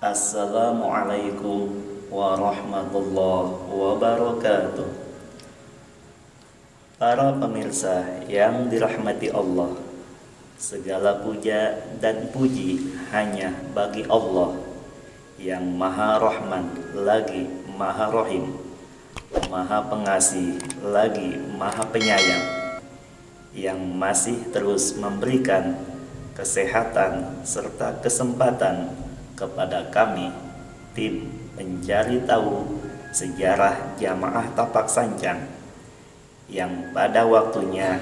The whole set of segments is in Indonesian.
Assalamualaikum warahmatullahi wabarakatuh. Para pemirsa yang dirahmati Allah, segala puja dan puji hanya bagi Allah yang Maha Rahman lagi Maha Rahim, Maha Pengasih lagi Maha Penyayang, yang masih terus memberikan kesehatan serta kesempatan kepada kami, tim pencari tahu sejarah Jamaah Tapak Sancang, yang pada waktunya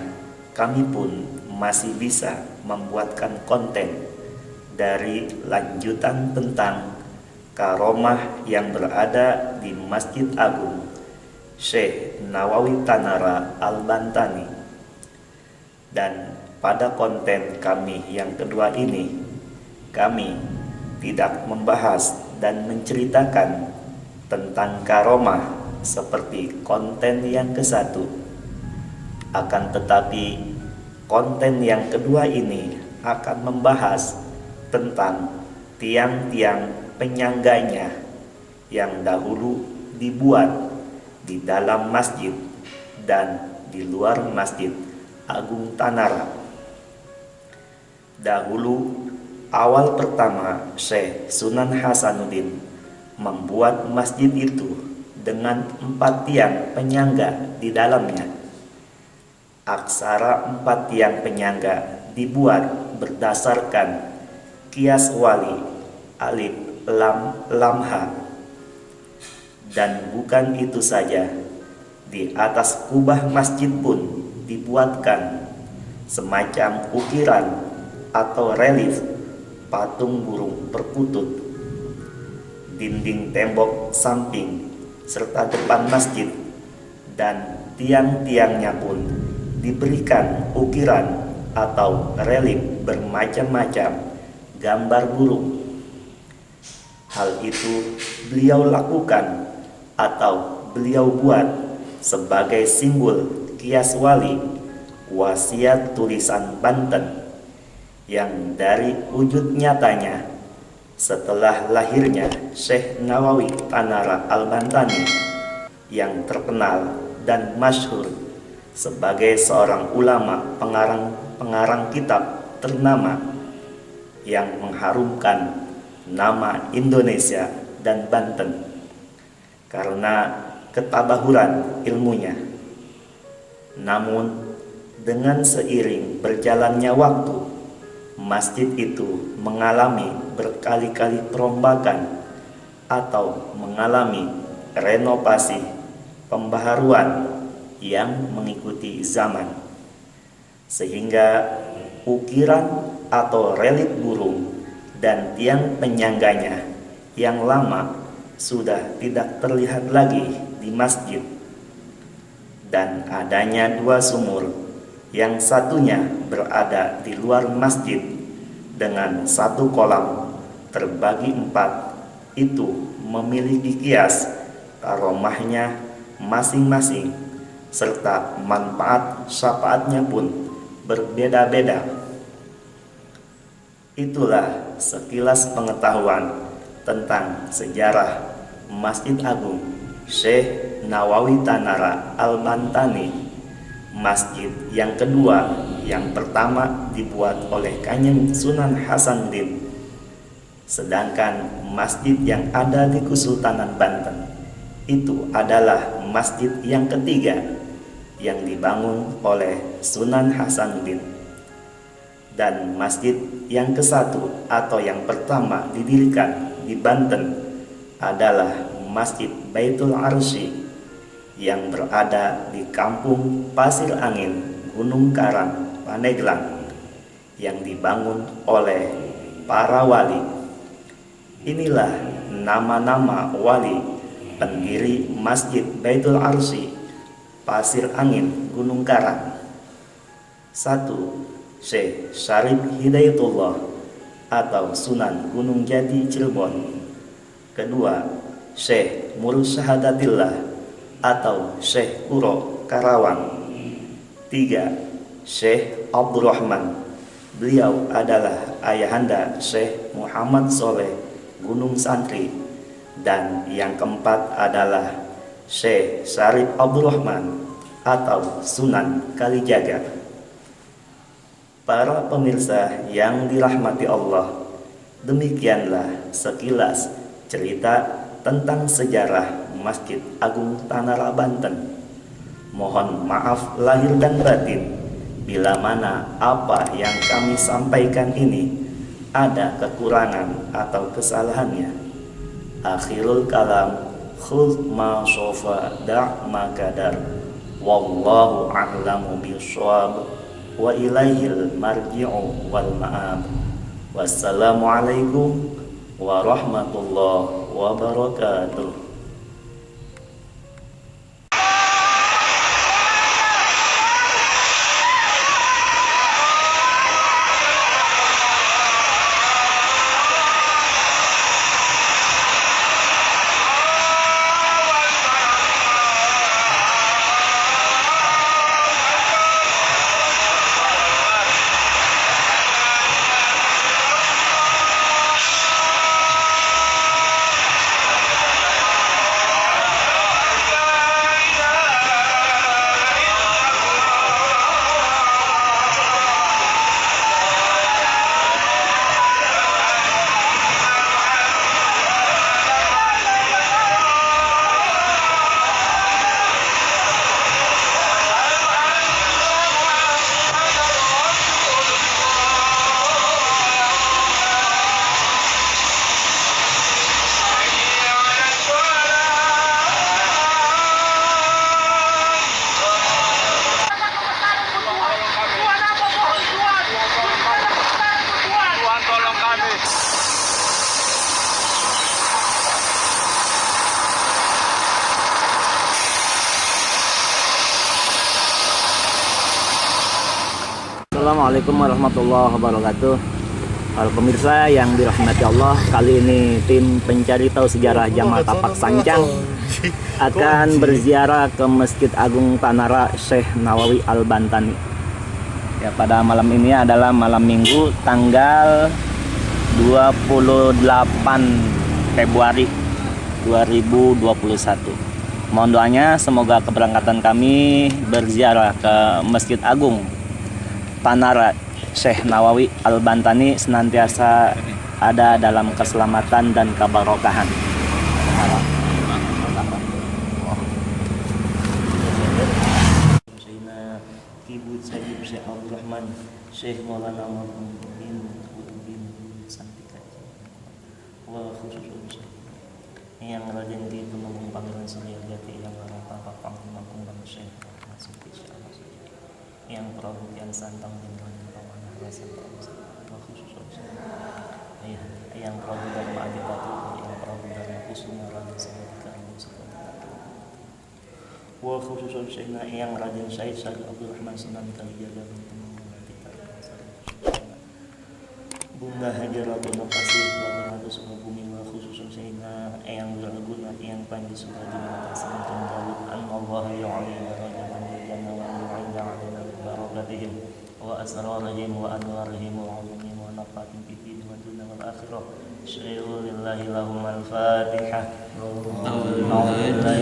kami pun masih bisa membuatkan konten dari lanjutan tentang karomah yang berada di Masjid Agung Syekh Nawawi Tanara Al-Bantani. Dan pada konten kami yang kedua ini, kami tidak membahas dan menceritakan tentang karomah seperti konten yang ke-1. Akan tetapi konten yang kedua ini akan membahas tentang tiang-tiang penyangganya yang dahulu dibuat di dalam masjid dan di luar Masjid Agung Tanara. Dahulu, awal pertama Syekh Sunan Hasanuddin membuat masjid itu dengan 4 tiang penyangga di dalamnya. Aksara 4 tiang penyangga dibuat berdasarkan kias wali alif lam lam ha. Dan bukan itu saja, di atas kubah masjid pun dibuatkan semacam ukiran atau relief patung burung perkutut. Dinding tembok samping serta depan masjid dan tiang-tiangnya pun diberikan ukiran atau relief bermacam-macam gambar burung. Hal itu beliau lakukan atau beliau buat sebagai simbol kias wali wasiat tulisan Banten, yang dari wujud nyatanya setelah lahirnya Syekh Nawawi Tanara Al-Bantani yang terkenal dan masyhur sebagai seorang ulama pengarang kitab ternama yang mengharumkan nama Indonesia dan Banten karena ketabahuran ilmunya. Namun dengan seiring berjalannya waktu, masjid itu mengalami berkali-kali perombakan atau mengalami renovasi pembaharuan yang mengikuti zaman, sehingga ukiran atau relief burung dan tiang penyangganya yang lama sudah tidak terlihat lagi di masjid. Dan adanya 2 sumur, yang satunya berada di luar masjid dengan 1 kolam terbagi 4, itu memiliki kias karomahnya masing-masing, serta manfaat syafaatnya pun berbeda-beda. Itulah sekilas pengetahuan tentang sejarah Masjid Agung Syekh Nawawi Tanara Al-Bantani, masjid yang kedua. Yang pertama dibuat oleh Kanjeng Sunan Hasanuddin, sedangkan masjid yang ada di Kesultanan Banten itu adalah masjid yang ketiga yang dibangun oleh Sunan Hasanuddin. Dan masjid yang ke-1 atau yang pertama didirikan di Banten adalah Masjid Baitul Arsy yang berada di Kampung Pasir Angin, Gunung Karang, Pandeglang, yang dibangun oleh para wali. Inilah nama-nama wali pendiri Masjid Baitul Arsy, Pasir Angin, Gunung Karang. 1. Syekh Syarif Hidayatullah atau Sunan Gunung Jati Cirebon. Kedua, Syekh Mursyahadatillah atau Syekh Kuro Karawang. 3. Syekh Abdurrahman. Beliau adalah ayahanda Syekh Muhammad Soleh Gunung Santri, dan yang keempat adalah Syekh Syarif Abdurrahman atau Sunan Kalijaga. Para pemirsa yang dirahmati Allah, demikianlah sekilas cerita tentang sejarah Masjid Agung Tanara Banten. Mohon maaf lahir dan batin bila mana apa yang kami sampaikan ini ada kekurangan atau kesalahannya. Akhirul kalam, khudh ma sofa da' ma kadar, wallahu a'lamu bishawab, wa ilaihil marji'u wal ma'ab. Wassalamualaikum warahmatullahi wabarakatuh. Assalamualaikum warahmatullahi wabarakatuh. Para pemirsa yang dirahmati Allah, kali ini tim pencari tahu sejarah Jamal Tapak Sancang akan berziarah ke Masjid Agung Tanara Syekh Nawawi Al-Bantani. Ya, pada malam ini adalah malam Minggu tanggal 28 Februari 2021. Mohon doanya semoga keberangkatan kami berziarah ke Masjid Agung Tanara Syekh Nawawi Al-Bantani senantiasa ada dalam keselamatan dan keberkahan. Ibu Sayyid Syekh Abdurrahman, Syekh Maulana bin Santika, wa khusus yang Raden di Tumenggung Pangeran Surya Jati, yang Bapak Panglima Kumbang Syekh Masuki yang Prabu Kian Santang bin Raden Pamanah Rasa wa khusus yang Prabu Dharma Adipati, yang Prabu Dharma Kusuma Raden Sabadika Ibu Sabadika, wa khusus Syekhna yang Raden Syed Syarif Abdurrahman Sunan Kalijaga bin Tumenggung Bunga Hajara Bonokasi wa Beratus wa Bumi, wa khusus Syekhna yang Beraguna yang Panji Suradi Matasan Tenggalu an-Allah ya'ali wa rajaman jana wa yu'inda alina barakatihim wa asrarihim wa anwarihim wa ulumihim wa nafatin fitid wa dunia wal akhirah. Syai'u lillahi lahum al-fatihah. Bismillahirrahmanirrahim.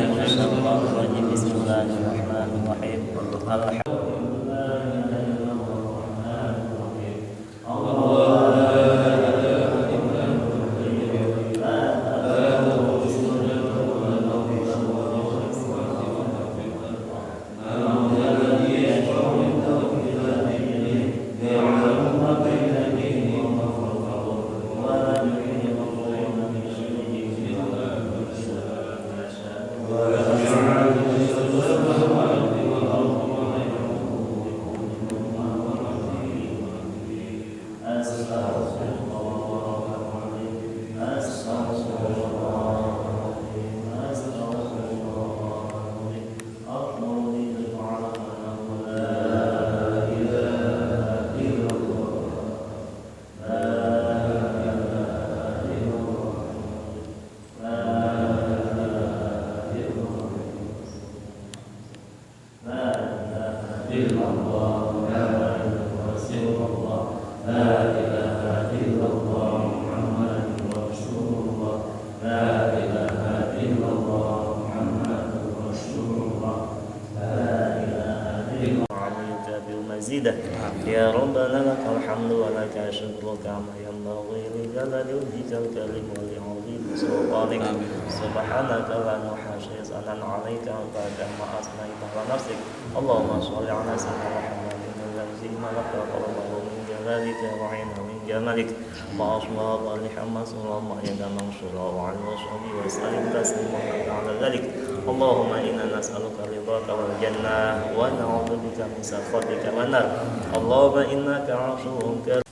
mazidah. Ya Rabbana lakal hamdu wa laka syukru kama yanbaghi li jalali wajhikal karim wa li 'azimi sultanik. Subhanaka la nuhsi sanan 'alaika anta kama asnaita ala nafsik. Allahumma shalli ala sayyidina Muhammadin allazi malaka qalbahu min jalalika wa 'ayna min jamalik. Ma asma li hamma sallallahu ya mansura wa 'ala washabi wa sallim tasliman ala dzalik. Allahumma inna nas'aluka ridhaka wal jannah wa na'udzubika min sakhatika wan nar. Allahumma innaka 'afuwwun karim.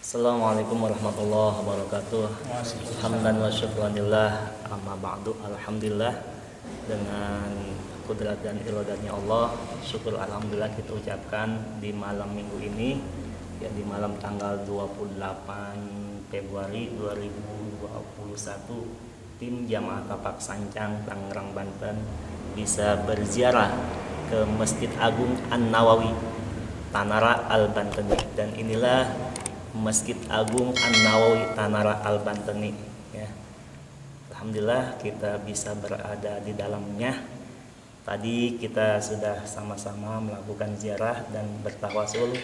Assalamualaikum warahmatullahi wabarakatuh. Hamdan wa syukranillah, amma ba'du. Alhamdulillah, dengan kudrat dan iradatnya Allah, syukur alhamdulillah kita ucapkan di malam minggu ini, ya di malam tanggal 28 Februari 2021, tim Jamaah Tapak Sancang Tangerang Banten bisa berziarah ke Masjid Agung An-Nawawi Tanara Al-Banteni, dan inilah Masjid Agung An-Nawawi Tanara Al-Banteni, ya. Alhamdulillah kita bisa berada di dalamnya. Tadi kita sudah sama-sama melakukan ziarah dan bertawasul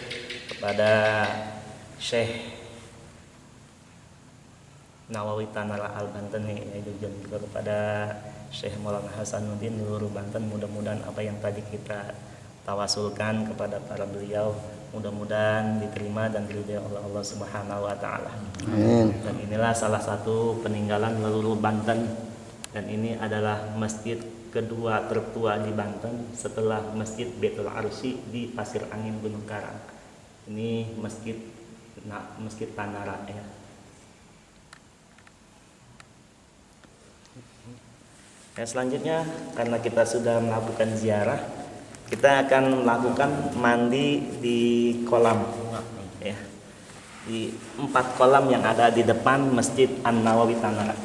kepada Syekh Nawawi Tanara Al-Banteni, yaitu juga kepada Syekh Maulana Hasanuddin Luhur Banten. Mudah-mudahan apa yang tadi kita tawasulkan kepada para beliau mudah-mudahan diterima dan diridhai oleh Allah Subhanahu wa taala. Amin. Dan inilah salah satu peninggalan leluhur Banten, dan ini adalah masjid kedua tertua di Banten setelah Masjid Baitul Arsy di Pasir Angin Gunung Karang. Ini masjid Tanara, ya. Ya, selanjutnya karena kita sudah melakukan ziarah, kita akan melakukan mandi di kolam, ya, di 4 kolam yang ada di depan Masjid An-Nawawi Tanara.